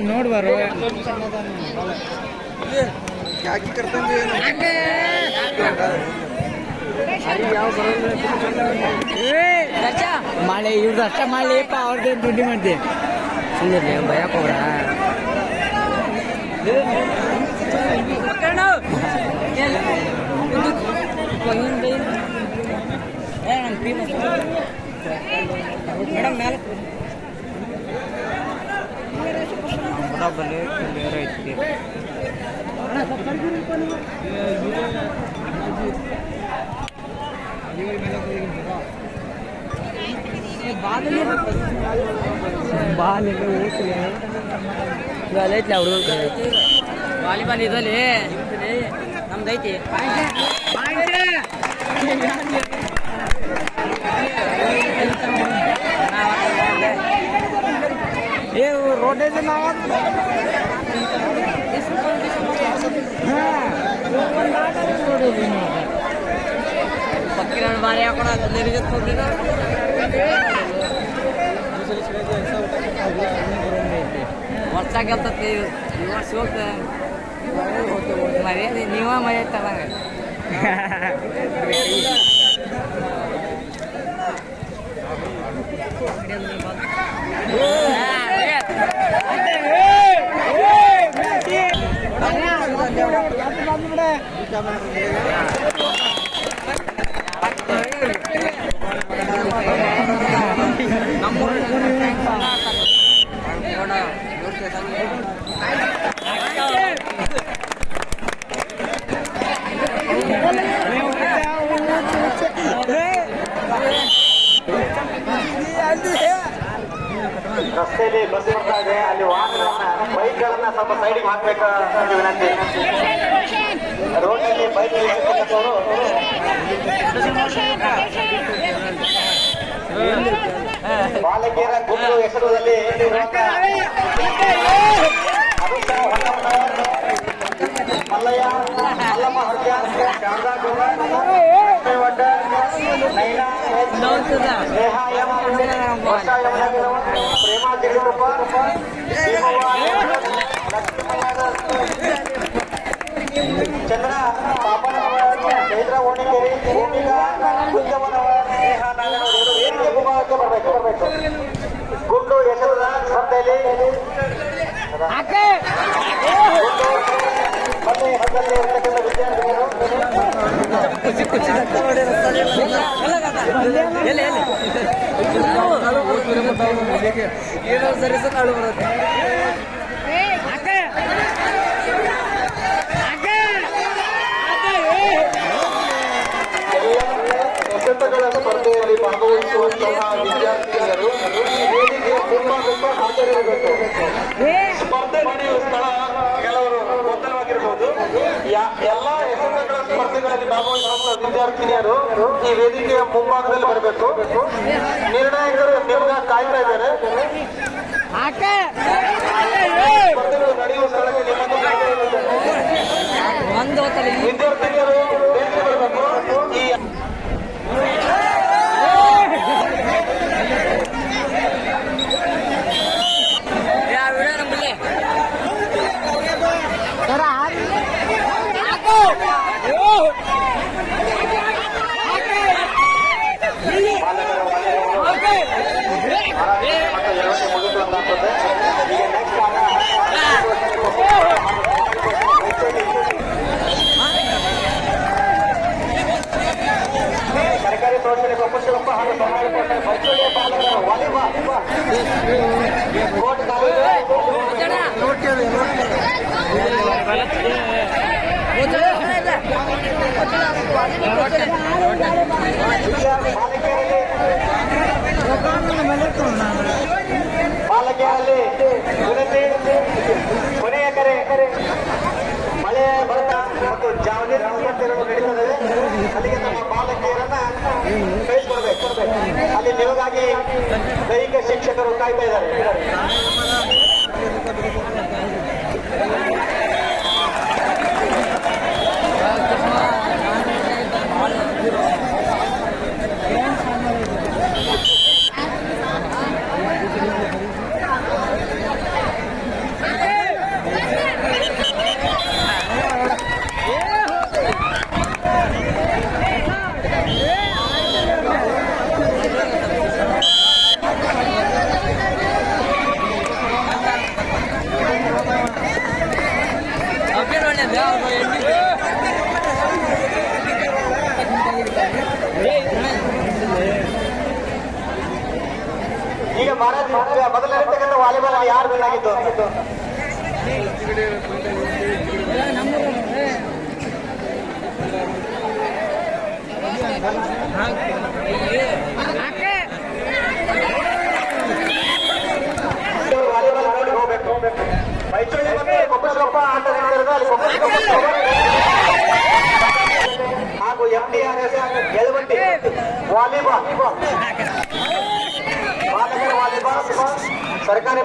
ನೋಡ್ಬಾರು ಮಾಳೆ ಇವ್ರದ್ದು ಅಷ್ಟ ಮಾಡ್ಲಿಪ್ಪ ಅವ್ರದ್ದೇನು ದುಡ್ಡು ಮಾಡ್ದೆ ಸುಮ್ಮನೆ ಭಯಕ್ಕೆ ಹೋಗ್ರ ಮೇಡಮ್ ಮೇಲೆ ಬೇರೆ ಐತಿ ಬಾಲೆಲ್ಲ ಹೋಗ್ತೀವಿ ಐತ್ಲಿ ಅವ್ರು ವಾಲಿಬಾಲ್ ಇದಲ್ಲಿ ನಮ್ದೈತಿ ಏ ರೋಡೇಜ್ ನಾವು ಪಕ್ಕಿ ನಾನು ಬಾರಿ ಹಾಕೋಣ ವರ್ಷ ಗೆಲ್ತತಿ ವರ್ಷ ಹೋಗ್ತ ಮರ್ಯಾದೆ ನೀವ ಮರ್ಯಾದೆ ತರಂಗ ರಸ್ತೆಯಲ್ಲಿ ಬಸ್ ಬರ್ತಾ ಇದೆ, ಅಲ್ಲಿ ವಾಹನಗಳನ್ನ ಬೈಕ್ಗಳನ್ನ ಸ್ವಲ್ಪ ಸೈಡಿಗೆ ಹಾಕ್ಬೇಕು ವಿನಂತಿ. ರೋಡ್ನಲ್ಲಿ ಬೈಕ್ ಬಾಲಕಿಯರ ಗುಂಪು ಹೆಸರುದಲ್ಲಿ ಮಲ್ಲಯ್ಯ ಮಲ್ಲಮ್ಮ ಹರ್ಜ ಶಾರದಾ ಗೌಡ ನೈನಾ ನೇಹಾ ಎಂ ವರ್ಷ ಪ್ರೇಮಾ ಜಗರೂಪ ಚಂದ್ರ ಪಾಪನವರ ಚೈತ್ರ ಓಣಿಕೇರಿ ಭೂಮಿಕಾ ಕುಂಜವನವರ ನೇಹಾ ನಾಗನವರು ವೇದಿಕೆ ಮುಂಭಾಗಕ್ಕೆ ಬರಬೇಕು. ಗುಂಡು ಹೆಸರದ ಸ್ಪರ್ಧೆಯಲ್ಲಿ ಮನೆ ಹಕ್ಕಲ್ಲಿ ಇರತಕ್ಕಂಥ ವಿದ್ಯಾರ್ಥಿಗಳು ಏನೋ ಸರಿ ಕಾಳು ಬರುತ್ತೆ. ಎಸೆತಗಳ ಸ್ಪರ್ಧೆಯಲ್ಲಿ ಭಾಗವಹಿಸುವಂತಹ ವಿದ್ಯಾರ್ಥಿನಿಯರು ವೇದಿಕೆಯ ಮುಂಭಾಗಕ್ಕೆ ಹಾಜರಿರಬೇಕು. ಸ್ಪರ್ಧೆ ನಡೆಯುವ ಸ್ಥಳ ಕೆಲವರು ಗೊಂದಲವಾಗಿರಬಹುದು. ಎಲ್ಲಾ ಎಸೆತಗಳ ಸ್ಪರ್ಧೆಗಳಲ್ಲಿ ಭಾಗವಹಿಸುವಂತಹ ವಿದ್ಯಾರ್ಥಿನಿಯರು ಈ ವೇದಿಕೆಯ ಮುಂಭಾಗದಲ್ಲಿ ಬರಬೇಕು. ನಿರ್ಣಾಯಕರು ನಿಮ್ಗ ಕಾಯ್ತಾ ಇದ್ದಾರೆ. ಸ್ಪರ್ಧೆಗಳು ನಡೆಯುವ ಸ್ಥಳಕ್ಕೆ ವಿದ್ಯಾರ್ಥಿನಿಯರು ವೇದಿಕೆ ಬರಬೇಕು. ಈ ಸರ್ಕಾರಿ ಪ್ರೌಢಶಾಲೆ ಕೊಪ್ಪುಶಿವಪ್ಪ ಹಾಗೂ ಸರ್ಕಾರಿ ಪ್ರೌಢಶಾಲೆ ಬೈಚೋಳಿಯ ಬಾಲಕರ ವಾಲಿಬಾಲ್ ಕೋಟ್ ಬಾಲಕಿಯರಲ್ಲಿ ವಿನಂತಿ. ಕೊನೆಯ ಕರೆ ಮಳೆ ಬರತ ಮತ್ತು ಜಾವಲಿನ್ ಸ್ಪರ್ಧೆಗಳು ನಡೀತದೆ. ಅಲ್ಲಿಗೆ ನಮ್ಮ ಬಾಲಕಿಯರನ್ನ ಕಳಿಸ್ಕೊಡ್ಬೇಕು. ಅಲ್ಲಿ ನಿಮಗಾಗಿ ದೈಹಿಕ ಶಿಕ್ಷಕರು ಕಾಯ್ತಾ ಇದ್ದಾರೆ. ಈಗ ಮಹಾರಾಜ್ ಮೊದಲು ನಡೀತಕ್ಕಂಥ ವಾಲಿಬಾಲ್ ಯಾರು ಬೇಕಾಗಿತ್ತು? ವಾಲಿಬಾಲ್ ನೋಡಿ ಹೋಗ್ಬೇಕು. ಮೈಸೂರಿಗೆ ಮತ್ತೆ ಕೊಪ್ಪಳಪ್ಪ ಆಟ ನಡೆದಿರೋದು ಅಲ್ಲಿ ಹಾಗೂ MDRS ಯಳವಂಡಿ ವಾಲಿಬಾಲ್ ಬಾಲಕರ ವಾಲಿಬಾಲ್ ಸರ್ಕಾರಿ